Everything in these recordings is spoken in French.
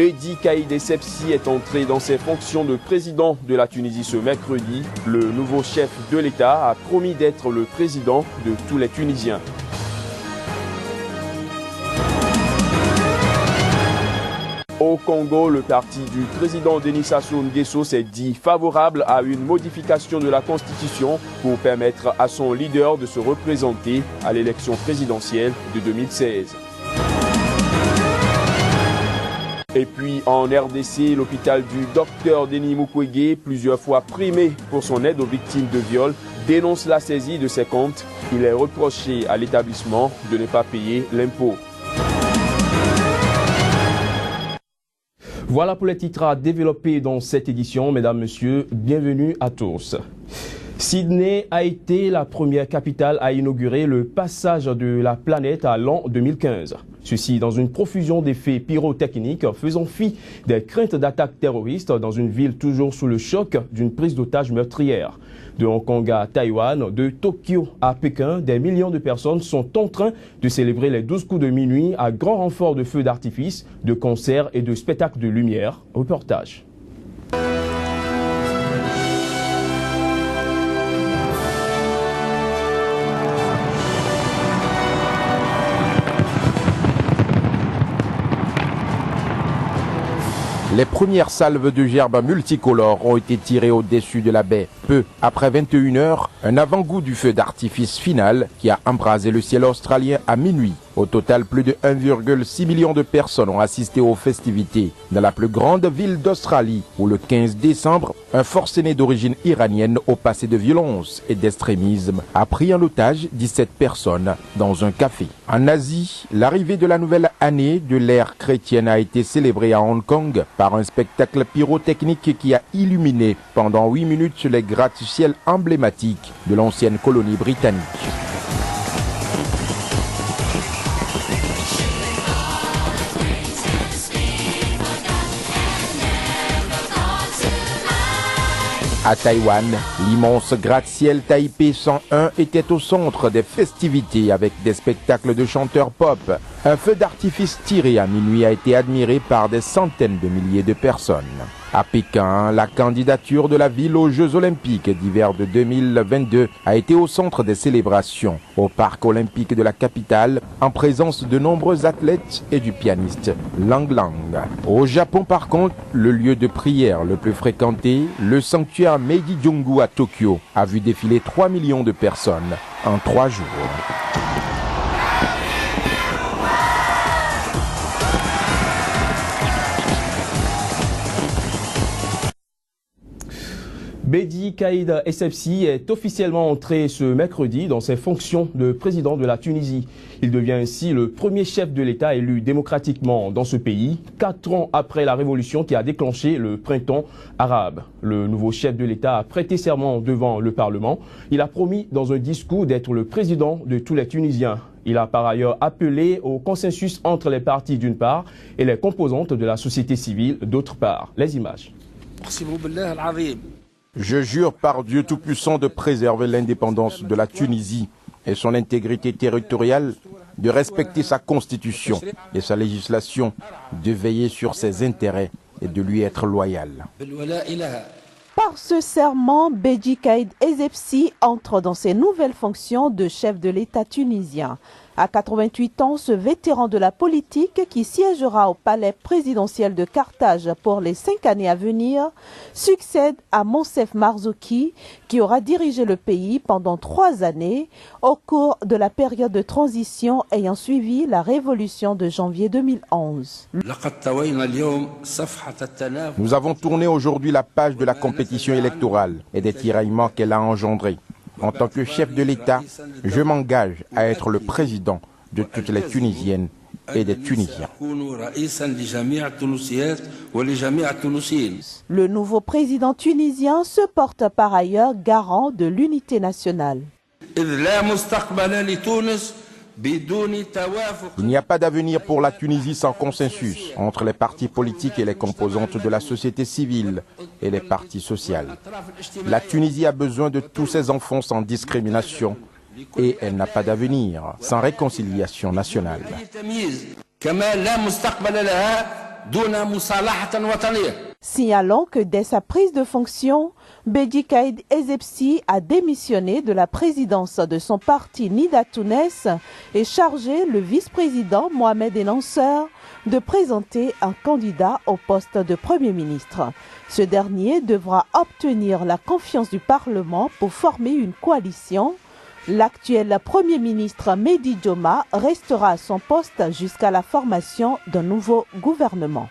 Bedi Caïd Essebsi est entré dans ses fonctions de président de la Tunisie ce mercredi. Le nouveau chef de l'État a promis d'être le président de tous les Tunisiens. Au Congo, le parti du président Denis Sassou Nguesso s'est dit favorable à une modification de la Constitution pour permettre à son leader de se représenter à l'élection présidentielle de 2016. Et puis en RDC, l'hôpital du docteur Denis Mukwege, plusieurs fois primé pour son aide aux victimes de viol, dénonce la saisie de ses comptes. Il est reproché à l'établissement de ne pas payer l'impôt. Voilà pour les titres à développer dans cette édition. Mesdames, Messieurs, bienvenue à tous. Sydney a été la première capitale à inaugurer le passage de la planète à l'an 2015. Ceci dans une profusion d'effets pyrotechniques faisant fi des craintes d'attaques terroristes dans une ville toujours sous le choc d'une prise d'otages meurtrière. De Hong Kong à Taïwan, de Tokyo à Pékin, des millions de personnes sont en train de célébrer les 12 coups de minuit à grand renfort de feux d'artifice, de concerts et de spectacles de lumière. Reportage. Les premières salves de gerbes multicolores ont été tirées au-dessus de la baie. Peu après 21 h, un avant-goût du feu d'artifice final qui a embrasé le ciel australien à minuit. Au total, plus de 1,6 million de personnes ont assisté aux festivités dans la plus grande ville d'Australie, où le 15 décembre, un forcené d'origine iranienne au passé de violence et d'extrémisme a pris en otage 17 personnes dans un café. En Asie, l'arrivée de la nouvelle année de l'ère chrétienne a été célébrée à Hong Kong par un spectacle pyrotechnique qui a illuminé pendant 8 minutes les gratte-ciel emblématiques de l'ancienne colonie britannique. À Taïwan, l'immense gratte-ciel Taipei 101 était au centre des festivités avec des spectacles de chanteurs pop. Un feu d'artifice tiré à minuit a été admiré par des centaines de milliers de personnes. À Pékin, la candidature de la ville aux Jeux Olympiques d'hiver de 2022 a été au centre des célébrations au parc olympique de la capitale en présence de nombreux athlètes et du pianiste Lang Lang. Au Japon par contre, le lieu de prière le plus fréquenté, le sanctuaire Meiji-Jungu à Tokyo, a vu défiler 3 millions de personnes en 3 jours. Bedi Caïd Essebsi est officiellement entré ce mercredi dans ses fonctions de président de la Tunisie. Il devient ainsi le premier chef de l'État élu démocratiquement dans ce pays, 4 ans après la révolution qui a déclenché le printemps arabe. Le nouveau chef de l'État a prêté serment devant le Parlement. Il a promis dans un discours d'être le président de tous les Tunisiens. Il a par ailleurs appelé au consensus entre les partis d'une part et les composantes de la société civile d'autre part. Les images. Je jure par Dieu Tout-Puissant de préserver l'indépendance de la Tunisie et son intégrité territoriale, de respecter sa constitution et sa législation, de veiller sur ses intérêts et de lui être loyal. Par ce serment, Bedi Caïd Essebsi entre dans ses nouvelles fonctions de chef de l'État tunisien. À 88 ans, ce vétéran de la politique qui siégera au palais présidentiel de Carthage pour les 5 années à venir succède à Monsef Marzouki qui aura dirigé le pays pendant 3 années au cours de la période de transition ayant suivi la révolution de janvier 2011. Nous avons tourné aujourd'hui la page de la compétition électorale et des tiraillements qu'elle a engendrés. En tant que chef de l'État, je m'engage à être le président de toutes les Tunisiennes et des Tunisiens. Le nouveau président tunisien se porte par ailleurs garant de l'unité nationale. Il n'y a pas d'avenir pour la Tunisie sans consensus entre les partis politiques et les composantes de la société civile et les partis sociaux. La Tunisie a besoin de tous ses enfants sans discrimination et elle n'a pas d'avenir sans réconciliation nationale. Signalant que dès sa prise de fonction, Beji Caïd Essebsi a démissionné de la présidence de son parti Nida Tounes et chargé le vice-président Mohamed Ennancer de présenter un candidat au poste de Premier ministre. Ce dernier devra obtenir la confiance du Parlement pour former une coalition. L'actuel Premier ministre Mehdi Dioma restera à son poste jusqu'à la formation d'un nouveau gouvernement.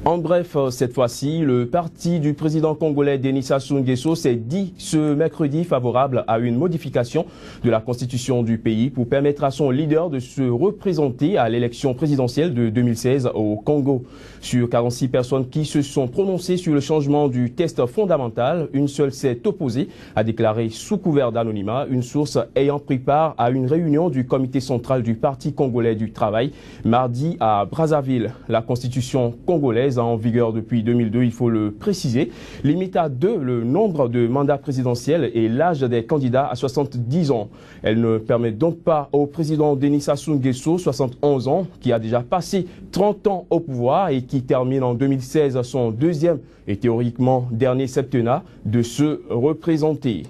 En bref, cette fois-ci, le parti du président congolais Denis Sassou Nguesso s'est dit ce mercredi favorable à une modification de la constitution du pays pour permettre à son leader de se représenter à l'élection présidentielle de 2016 au Congo. Sur 46 personnes qui se sont prononcées sur le changement du test fondamental, une seule s'est opposée, a déclaré sous couvert d'anonymat une source ayant pris part à une réunion du comité central du Parti congolais du travail mardi à Brazzaville. La constitution congolaise en vigueur depuis 2002, il faut le préciser, limite à 2 le nombre de mandats présidentiels et l'âge des candidats à 70 ans. Elle ne permet donc pas au président Denis Sassou Nguesso, 71 ans, qui a déjà passé 30 ans au pouvoir et qui termine en 2016 son deuxième et théoriquement dernier septennat, de se représenter.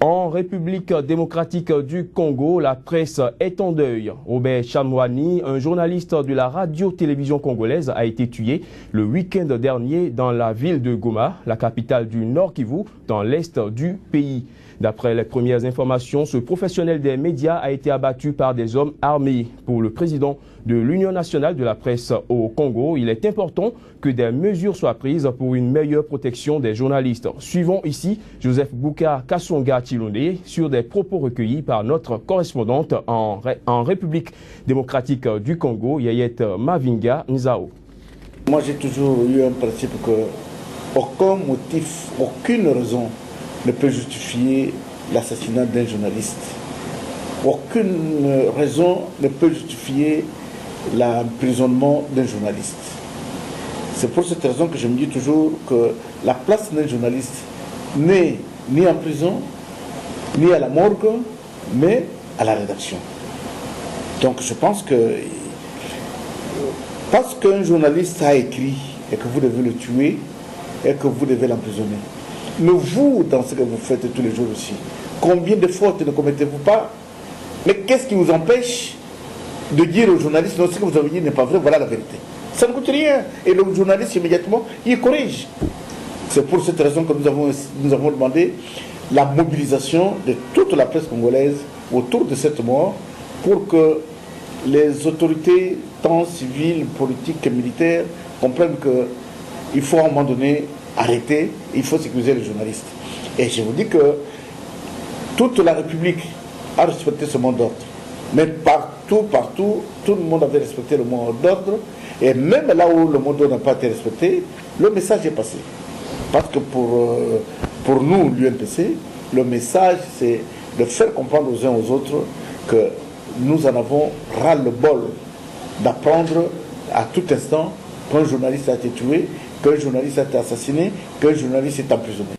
En République démocratique du Congo, la presse est en deuil. Robert Chamouani, un journaliste de la radio-télévision congolaise, a été tué le week-end dernier dans la ville de Goma, la capitale du Nord Kivu, dans l'est du pays. D'après les premières informations, ce professionnel des médias a été abattu par des hommes armés. Pour le président de l'Union nationale de la presse au Congo, il est important que des mesures soient prises pour une meilleure protection des journalistes. Suivons ici Joseph Bouka Kassonga Chilonde sur des propos recueillis par notre correspondante en République démocratique du Congo, Yayet Mavinga Nzao. Moi, j'ai toujours eu un principe que aucun motif, aucune raison ne peut justifier l'assassinat d'un journaliste. Aucune raison ne peut justifier l'emprisonnement d'un journaliste. C'est pour cette raison que je me dis toujours que la place d'un journaliste n'est ni en prison, ni à la morgue, mais à la rédaction. Donc je pense que parce qu'un journaliste a écrit et que vous devez le tuer et que vous devez l'emprisonner, mais vous, dans ce que vous faites tous les jours aussi, combien de fautes ne commettez-vous pas? Mais qu'est-ce qui vous empêche de dire aux journalistes, non, ce que vous avez dit n'est pas vrai, voilà la vérité? Ça ne coûte rien. Et le journaliste, immédiatement, il corrige. C'est pour cette raison que nous avons demandé la mobilisation de toute la presse congolaise autour de cette mort pour que les autorités, tant civiles, politiques et militaires, comprennent qu'il faut à un moment donné arrêter, il faut sécuriser les journalistes. Et je vous dis que toute la République a respecté ce mot d'ordre. Mais partout, tout le monde avait respecté le mot d'ordre. Et même là où le mot d'ordre n'a pas été respecté, le message est passé. Parce que pour nous, l'UNPC, le message, c'est de faire comprendre aux uns aux autres que nous en avons ras-le-bol d'apprendre à tout instant qu'un journaliste a été tué, qu'un journaliste a été assassiné, qu'un journaliste est emprisonné.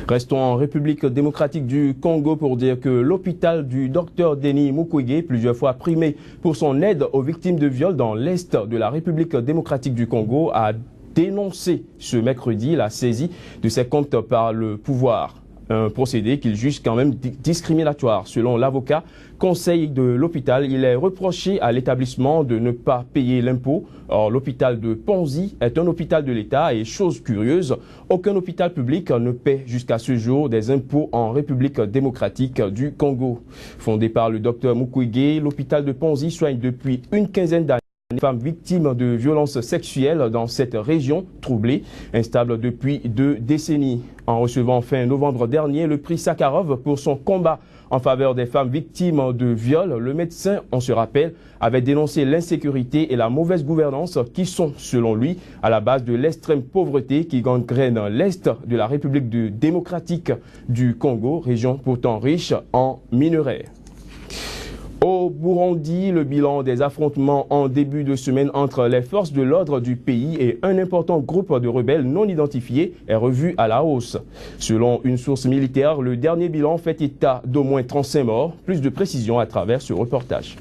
Restons en République démocratique du Congo pour dire que l'hôpital du docteur Denis Mukwege, plusieurs fois primé pour son aide aux victimes de viol dans l'est de la République démocratique du Congo, a dénoncé ce mercredi la saisie de ses comptes par le pouvoir. Un procédé qu'il juge quand même discriminatoire. Selon l'avocat conseil de l'hôpital, il est reproché à l'établissement de ne pas payer l'impôt. Or, l'hôpital de Ponzi est un hôpital de l'État et, chose curieuse, aucun hôpital public ne paie jusqu'à ce jour des impôts en République démocratique du Congo. Fondé par le docteur Mukwege, l'hôpital de Ponzi soigne depuis une quinzaine d'années les femmes victimes de violences sexuelles dans cette région troublée, instable depuis 2 décennies. En recevant fin novembre dernier le prix Sakharov pour son combat en faveur des femmes victimes de viol, le médecin, on se rappelle, avait dénoncé l'insécurité et la mauvaise gouvernance qui sont, selon lui, à la base de l'extrême pauvreté qui gangrène l'est de la République démocratique du Congo, région pourtant riche en minerais. Au Burundi, le bilan des affrontements en début de semaine entre les forces de l'ordre du pays et un important groupe de rebelles non identifiés est revu à la hausse. Selon une source militaire, le dernier bilan fait état d'au moins 35 morts. Plus de précisions à travers ce reportage.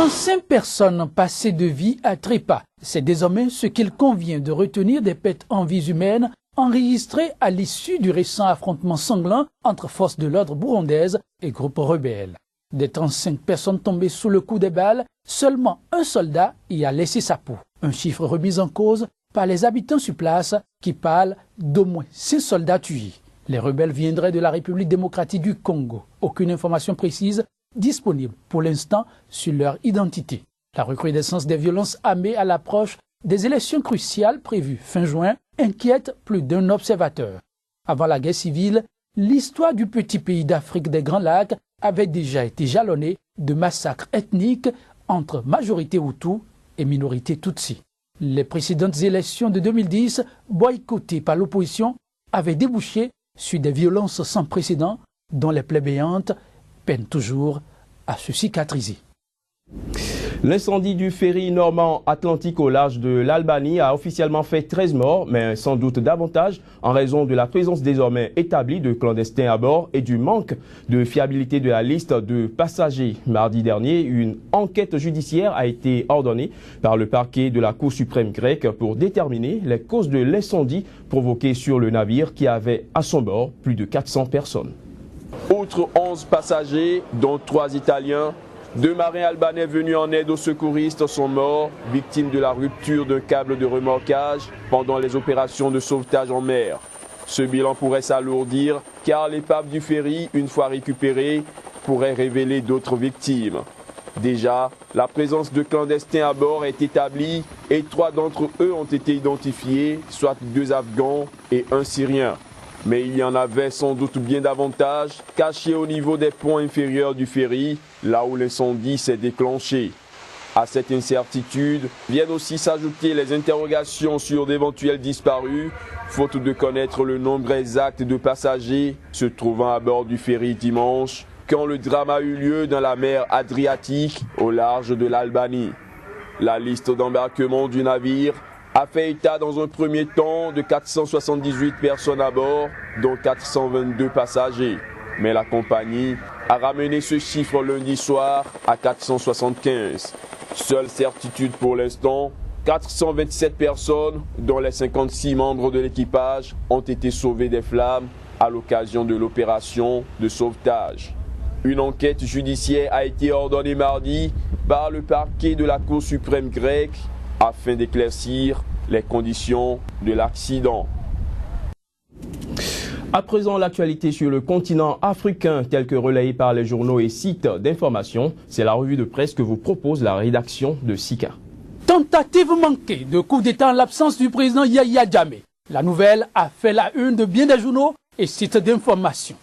35 personnes passées de vie à trépas. C'est désormais ce qu'il convient de retenir des pertes en vies humaines enregistrées à l'issue du récent affrontement sanglant entre forces de l'ordre burundaises et groupes rebelles. Des 35 personnes tombées sous le coup des balles, seulement un soldat y a laissé sa peau. Un chiffre remis en cause par les habitants sur place qui parlent d'au moins 6 soldats tués. Les rebelles viendraient de la République démocratique du Congo. Aucune information précise disponible pour l'instant sur leur identité. La recrudescence des violences armées à l'approche des élections cruciales prévues fin juin inquiète plus d'un observateur. Avant la guerre civile, l'histoire du petit pays d'Afrique des Grands Lacs avait déjà été jalonnée de massacres ethniques entre majorité Hutu et minorité Tutsi. Les précédentes élections de 2010, boycottées par l'opposition, avaient débouché sur des violences sans précédent dont les plébéiantes peinent toujours à se cicatriser. L'incendie du ferry normand Atlantique au large de l'Albanie a officiellement fait 13 morts, mais sans doute davantage en raison de la présence désormais établie de clandestins à bord et du manque de fiabilité de la liste de passagers. Mardi dernier, une enquête judiciaire a été ordonnée par le parquet de la Cour suprême grecque pour déterminer les causes de l'incendie provoqué sur le navire qui avait à son bord plus de 400 personnes. Outre 11 passagers, dont 3 Italiens, 2 marins albanais venus en aide aux secouristes sont morts, victimes de la rupture d'un câble de remorquage pendant les opérations de sauvetage en mer. Ce bilan pourrait s'alourdir car l'épave du ferry, une fois récupérée, pourrait révéler d'autres victimes. Déjà, la présence de clandestins à bord est établie et 3 d'entre eux ont été identifiés, soit 2 Afghans et 1 Syrien. Mais il y en avait sans doute bien davantage cachés au niveau des ponts inférieurs du ferry, là où l'incendie s'est déclenché. À cette incertitude viennent aussi s'ajouter les interrogations sur d'éventuels disparus, faute de connaître le nombre exact de passagers se trouvant à bord du ferry dimanche, quand le drame a eu lieu dans la mer Adriatique, au large de l'Albanie. La liste d'embarquement du navire a fait état dans un premier temps de 478 personnes à bord, dont 422 passagers. Mais la compagnie a ramené ce chiffre lundi soir à 475. Seule certitude pour l'instant, 427 personnes, dont les 56 membres de l'équipage, ont été sauvés des flammes à l'occasion de l'opération de sauvetage. Une enquête judiciaire a été ordonnée mardi par le parquet de la Cour suprême grecque afin d'éclaircir les conditions de l'accident. À présent, l'actualité sur le continent africain, telle que relayée par les journaux et sites d'information, c'est la revue de presse que vous propose la rédaction de Sika. Tentative manquée de coup d'État en l'absence du président Yahya Jammeh. La nouvelle a fait la une de bien des journaux et sites d'information.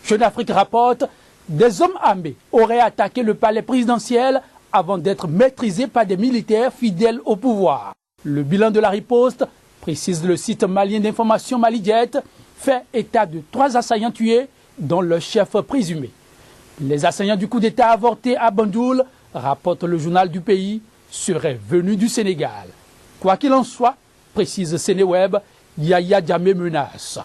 Jeune Afrique rapporte, des hommes armés auraient attaqué le palais présidentiel avant d'être maîtrisés par des militaires fidèles au pouvoir. Le bilan de la riposte, précise le site malien d'information Malijet, fait état de 3 assaillants tués, dont le chef présumé. Les assaillants du coup d'État avorté à Bandoul, rapporte le journal du pays, seraient venus du Sénégal. Quoi qu'il en soit, précise Sénéweb, Yahya Jammeh menace.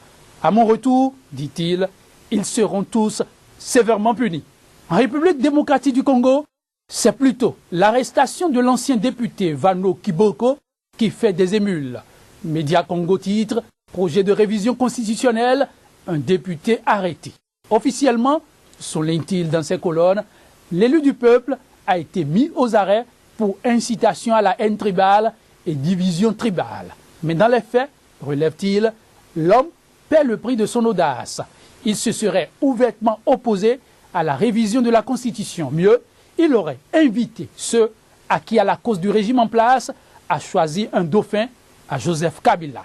À mon retour, dit-il, ils seront tous sévèrement punis. En République démocratique du Congo, c'est plutôt l'arrestation de l'ancien député Vano Kiboko qui fait des émules. Média Congo titre, projet de révision constitutionnelle, un député arrêté. Officiellement, souligne-t-il dans ses colonnes, l'élu du peuple a été mis aux arrêts pour incitation à la haine tribale et division tribale. Mais dans les faits, relève-t-il, l'homme paie le prix de son audace. Il se serait ouvertement opposé à la révision de la Constitution. Mieux, il aurait invité ceux à qui à la cause du régime en place a choisi un dauphin à Joseph Kabila.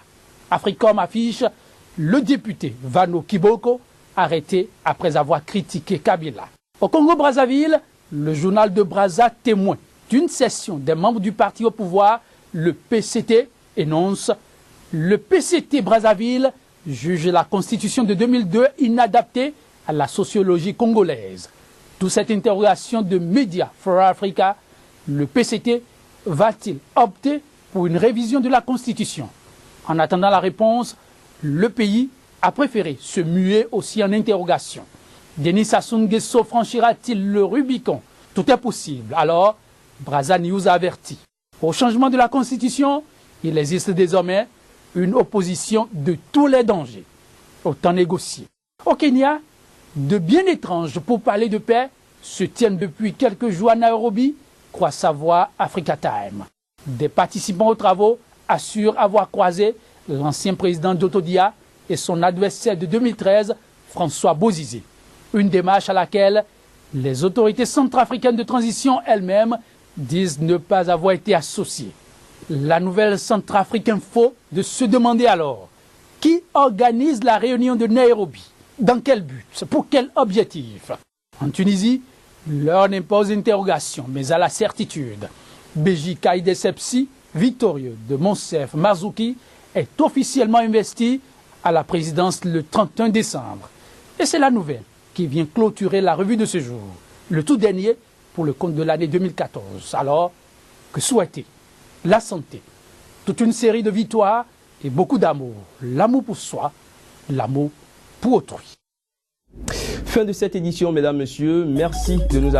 Africom affiche le député Vano Kiboko arrêté après avoir critiqué Kabila. Au Congo-Brazzaville, le journal de Brazza témoin d'une session des membres du parti au pouvoir, le PCT, énonce « Le PCT Brazzaville juge la constitution de 2002 inadaptée à la sociologie congolaise. » D'où cette interrogation de Media for Africa, le PCT va-t-il opter pour une révision de la Constitution? En attendant la réponse, le pays a préféré se muer aussi en interrogation. Denis Sassou Nguesso franchira-t-il le Rubicon? Tout est possible. Alors, Brazza News a averti. Au changement de la Constitution, il existe désormais une opposition de tous les dangers. Autant négocier. Au Kenya, de bien étranges pourparlers de paix se tiennent depuis quelques jours à Nairobi, croit savoir Africa Time. Des participants aux travaux assurent avoir croisé l'ancien président d'Otodia et son adversaire de 2013, François Bozizé. Une démarche à laquelle les autorités centrafricaines de transition elles-mêmes disent ne pas avoir été associées. La nouvelle Centrafrique Info de se demander alors qui organise la réunion de Nairobi, dans quel but, pour quel objectif. En Tunisie, l'heure n'impose interrogation, mais à la certitude. Beji Caïd Essebsi, victorieux de Monsef Marzouki, est officiellement investi à la présidence le 31 décembre. Et c'est la nouvelle qui vient clôturer la revue de ce jour, le tout dernier pour le compte de l'année 2014. Alors, que souhaiter? La santé, toute une série de victoires et beaucoup d'amour. L'amour pour soi, l'amour pour autrui. Fin de cette édition, mesdames, messieurs. Merci de nous accompagner.